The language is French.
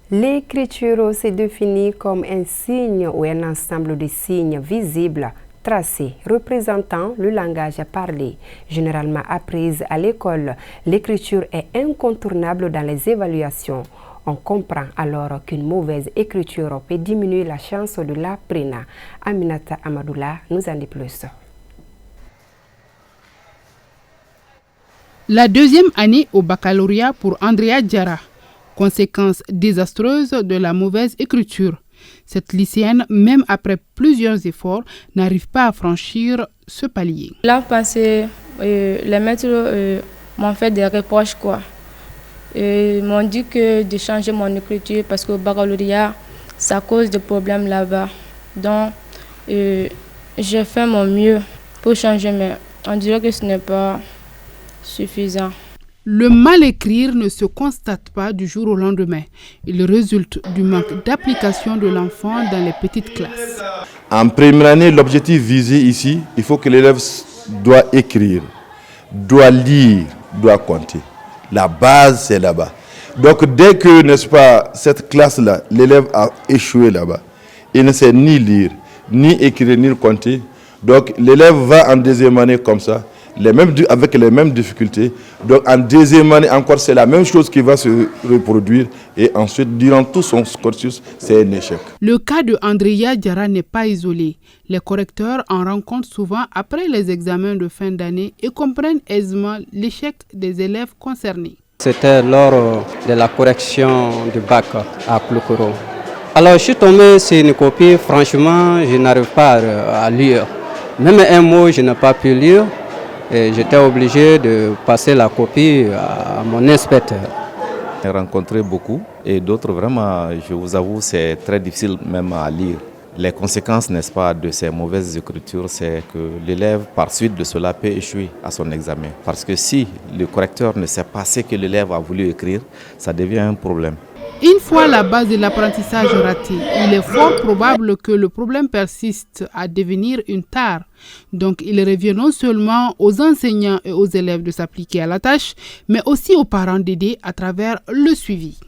L'écriture se définit comme un signe ou un ensemble de signes visibles, tracés, représentant le langage parlé. Généralement apprise à l'école, l'écriture est incontournable dans les évaluations. On comprend alors qu'une mauvaise écriture peut diminuer la chance de l'apprenant. Aminata Amadoula nous en dit plus. La deuxième année au baccalauréat pour Andrea Diarra. Conséquence désastreuse de la mauvaise écriture. Cette lycéenne, même après plusieurs efforts, n'arrive pas à franchir ce palier. L'an passé, les maîtres m'ont fait des reproches, Ils m'ont dit de changer mon écriture parce qu'au baccalauréat, ça cause des problèmes là-bas. Donc, j'ai fait mon mieux pour changer, mais on dirait que ce n'est pas suffisant. Le mal écrire ne se constate pas du jour au lendemain. Il résulte du manque d'application de l'enfant dans les petites classes. En première année, l'objectif visé ici, il faut que l'élève doit écrire, doit lire, doit compter. La base, c'est là-bas. Donc dès que, n'est-ce pas, cette classe-là, l'élève a échoué là-bas, il ne sait ni lire, ni écrire, ni compter. Donc l'élève va en deuxième année comme ça, avec les mêmes difficultés. Donc en deuxième année encore, c'est la même chose qui va se reproduire. Et ensuite, durant tout son cursus, c'est un échec. Le cas de Andrea Diarra n'est pas isolé. Les correcteurs en rencontrent souvent après les examens de fin d'année et comprennent aisément l'échec des élèves concernés. C'était lors de la correction du bac à Ploukoro. Alors je suis tombé sur une copie, franchement, je n'arrive pas à lire. Même un mot, je n'ai pas pu lire. Et j'étais obligé de passer la copie à mon inspecteur. J'ai rencontré beaucoup et d'autres vraiment, je vous avoue, c'est très difficile même à lire. Les conséquences, n'est-ce pas, de ces mauvaises écritures, c'est que l'élève, par suite de cela, peut échouer à son examen. Parce que si le correcteur ne sait pas ce que l'élève a voulu écrire, ça devient un problème. Une fois la base de l'apprentissage ratée, il est fort probable que le problème persiste à devenir une tare. Donc, il revient non seulement aux enseignants et aux élèves de s'appliquer à la tâche, mais aussi aux parents d'aider à travers le suivi.